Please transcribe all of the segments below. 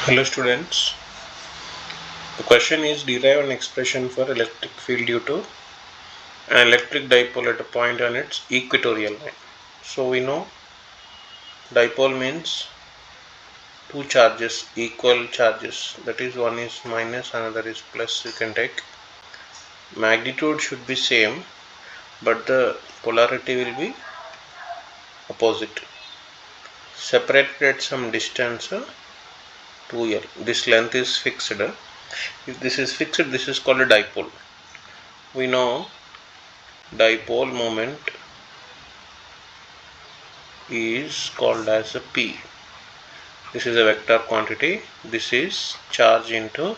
Hello students, the question is derive an expression for electric field due to an electric dipole at a point on its equatorial line. So we know dipole means two charges, equal charges, that is one is minus, another is plus. You can take magnitude should be same, but the polarity will be opposite. Separated at some distance 2L. This length is fixed. If this is fixed, this is called a dipole. We know dipole moment is called as a P. This is a vector quantity. This is charge into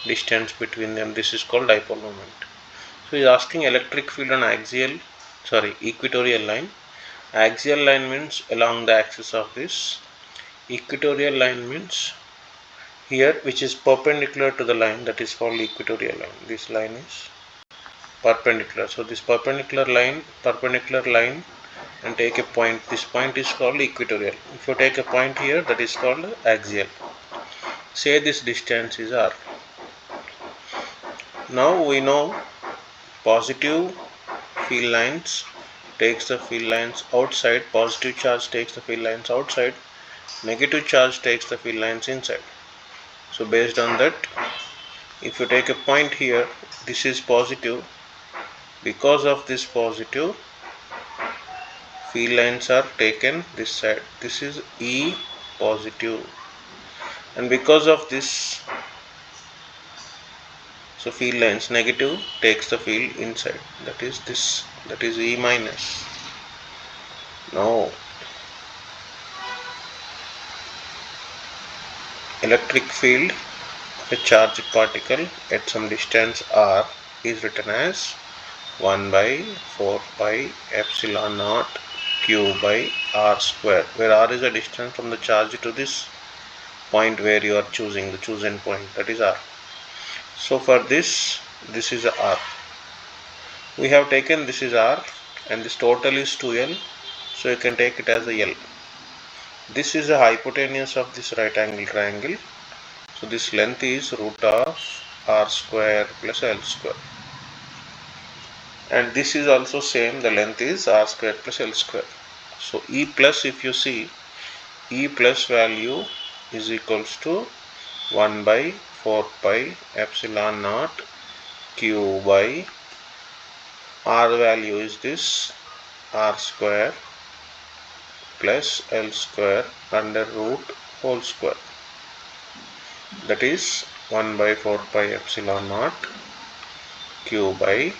distance between them. This is called dipole moment. So he is asking electric field on equatorial line. Axial line means along the axis of this. Equatorial line means here, which is perpendicular to the line, that is called equatorial line. This line is perpendicular. So this perpendicular line and take a point. This point is called equatorial. If you take a point here, that is called axial. Say this distance is r. Now we know positive field lines takes the field lines outside, positive charge takes the field lines outside, negative charge takes the field lines inside. So based on that, if you take a point here, this is positive. Because of this positive, field lines are taken this side. This is E positive, and because of this, so field lines negative takes the field inside, that is this, that is E minus. Now electric field of a charged particle at some distance r is written as 1 by 4 pi epsilon naught q by r square, where r is a distance from the charge to this point where you are choosing the chosen point, that is r. So for this is r. We have taken this is r and this total is 2l, so you can take it as a l. This is the hypotenuse of this right angle triangle, so this length is root of r square plus l square, and this is also same, the length is r square plus l square. So E plus, if you see, E plus value is equals to 1 by 4 pi epsilon naught q by r value is this r square plus l square under root whole square, that is 1 by 4 pi epsilon naught q by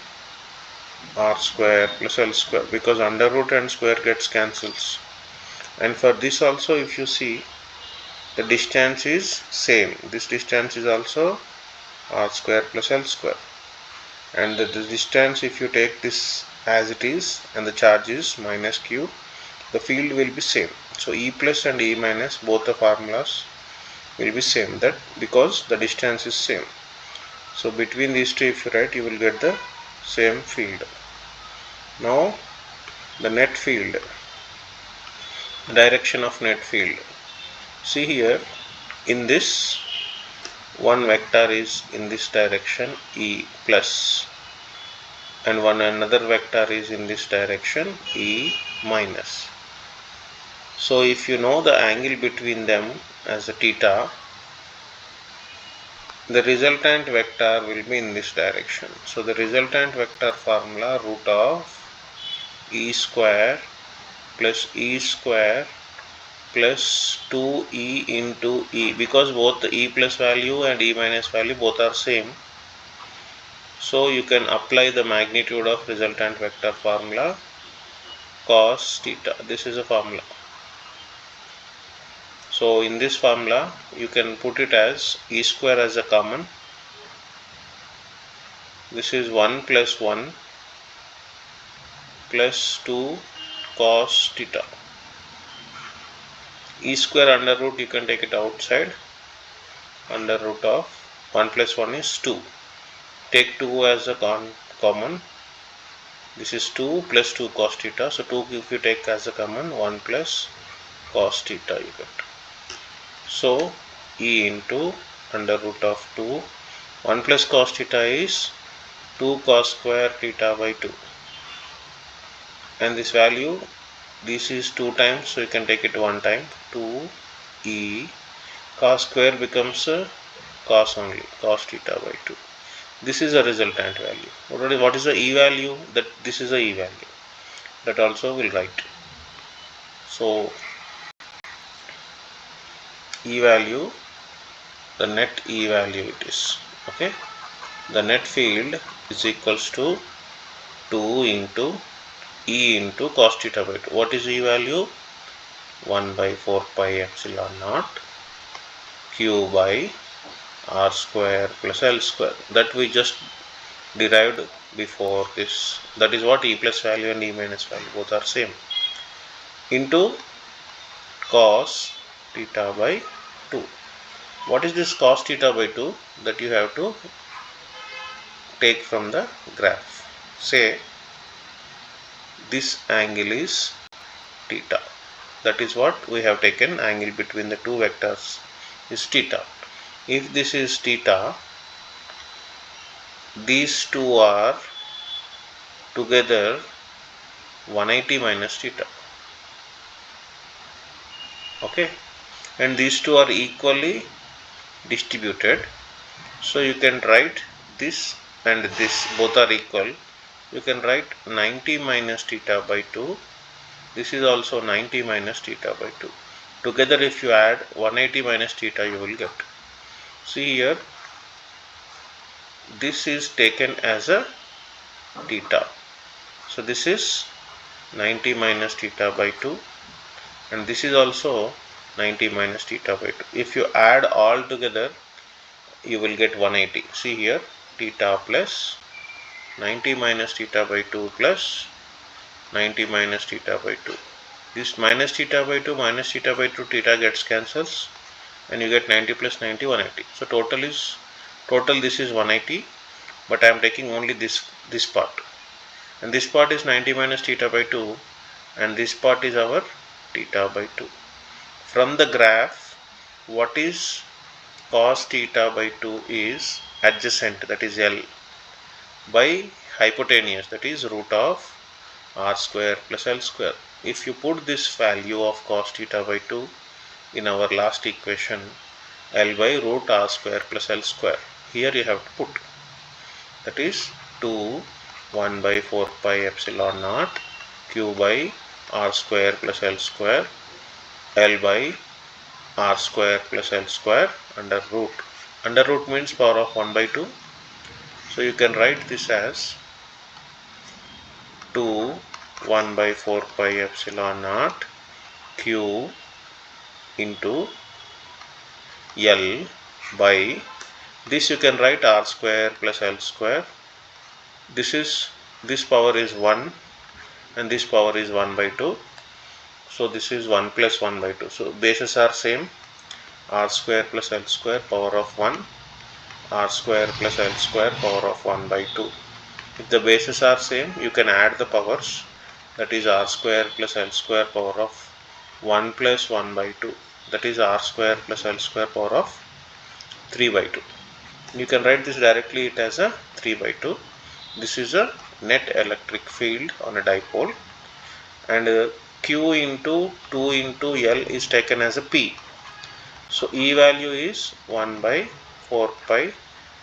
r square plus l square, because under root and square gets cancels. And for this also, if you see, the distance is same. This distance is also r square plus l square, and the distance, if you take this as it is and the charge is minus q, the field will be same. So E plus and E minus, both the formulas will be same, that because the distance is same. So between these two, if you write, you will get the same field. Now the net field, direction of net field. See here, in this one vector is in this direction E plus, and another vector is in this direction E minus. So if you know the angle between them as a theta, the resultant vector will be in this direction. So the resultant vector formula, root of E square plus E square plus 2E into E, because both the E plus value and E minus value both are same. So you can apply the magnitude of resultant vector formula cos theta. This is a formula. So in this formula, you can put it as E square as a common. This is 1 plus 1 plus 2 cos theta. E square under root, you can take it outside, under root of 1 plus 1 is 2. Take 2 as a common. This is 2 plus 2 cos theta. So 2, if you take as a common, 1 plus cos theta you get. So E into under root of 2. 1 plus cos theta is 2 cos square theta by 2. And this value, this is 2 times, so you can take it 1 time. 2 E cos square becomes cos only, cos theta by 2. This is a resultant value. What is the E value? That this is the E value. That also will write. So E value, the net E value it is. Okay. The net field is equals to 2 into E into cos theta by 2. What is E value? 1 by 4 pi epsilon naught Q by R square plus L square. That we just derived before this. That is what E plus value and E minus value both are same. Into cos theta by 2. What is this cos theta by 2? That you have to take from the graph. Say this angle is theta. That is what we have taken, angle between the two vectors is theta. If this is theta, these two are together 180 minus theta. Okay, and these two are equally distributed. So you can write this and this both are equal. You can write 90 minus theta by 2. This is also 90 minus theta by 2. Together if you add 180 minus theta you will get. See here, this is taken as a theta. So this is 90 minus theta by 2 and this is also 90 minus theta by 2. If you add all together you will get 180. See here, theta plus 90 minus theta by 2 plus 90 minus theta by 2. This minus theta by 2 minus theta by 2, theta gets cancels and you get 90 plus 90, 180. So total this is 180, but I am taking only this part, and this part is 90 minus theta by 2 and this part is our theta by 2. From the graph, what is cos theta by 2 is adjacent, that is L, by hypotenuse, that is root of R square plus L square. If you put this value of cos theta by 2 in our last equation, L by root R square plus L square, here you have to put, that is 2 1 by 4 pi epsilon naught Q by R square plus L square L by R square plus L square under root. Under root means power of 1 by 2. So you can write this as 2 1 by 4 pi epsilon naught Q into L by, this you can write R square plus L square. This power is 1 and this power is 1 by 2. So this is 1 plus 1 by 2. So bases are same. R square plus L square power of 1, R square plus L square power of 1 by 2. If the bases are same, you can add the powers, that is R square plus L square power of 1 plus 1 by 2, that is R square plus L square power of 3 by 2. You can write this directly it as a 3 by 2. This is a net electric field on a dipole, and Q into 2 into L is taken as a P. So E value is 1 by 4 pi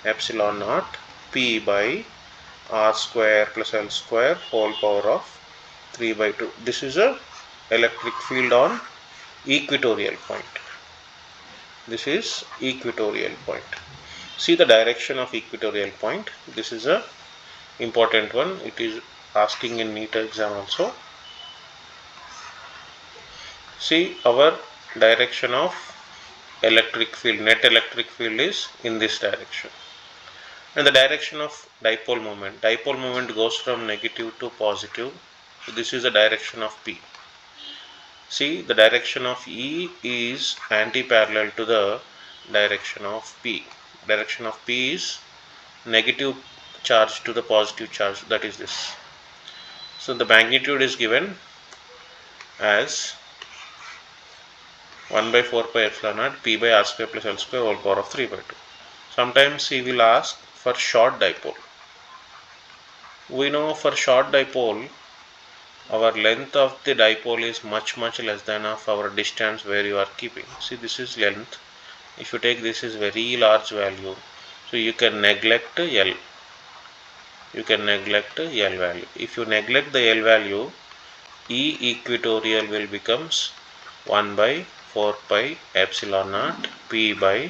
epsilon naught P by R square plus L square whole power of 3 by 2. This is a electric field on equatorial point. This is equatorial point. See the direction of equatorial point. This is a important one. It is asking in NEET exam also. See our direction of electric field, net electric field is in this direction. And the direction of dipole moment goes from negative to positive. So this is the direction of P. See, the direction of E is anti-parallel to the direction of P. Direction of P is negative charge to the positive charge, that is this. So the magnitude is given as 1 by 4 pi epsilon naught P by R square plus L square whole power of 3 by 2. Sometimes he will ask for short dipole. We know for short dipole, our length of the dipole is much less than of our distance where you are keeping. See, this is length. If you take this is very large value, so you can neglect L. You can neglect L value. If you neglect the L value, E equatorial will becomes 1 by 4 pi epsilon naught P by,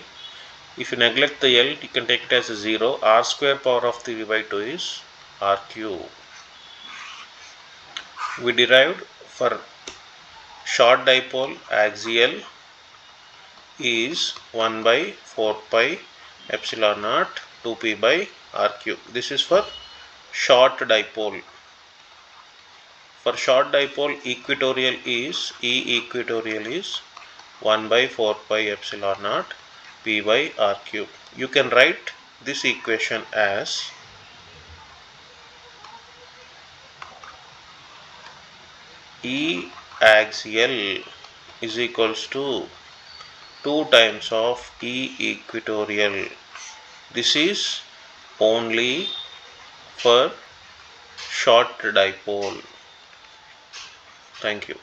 if you neglect the L, you can take it as a 0. R square power of 3 by 2 is R cube. We derived for short dipole axial is 1 by 4 pi epsilon naught 2p by R cube. This is for short dipole. For short dipole, equatorial is E equatorial is 1 by 4 pi epsilon naught P by R cube. You can write this equation as E axial is equals to 2 times of E equatorial. This is only for short dipole. Thank you.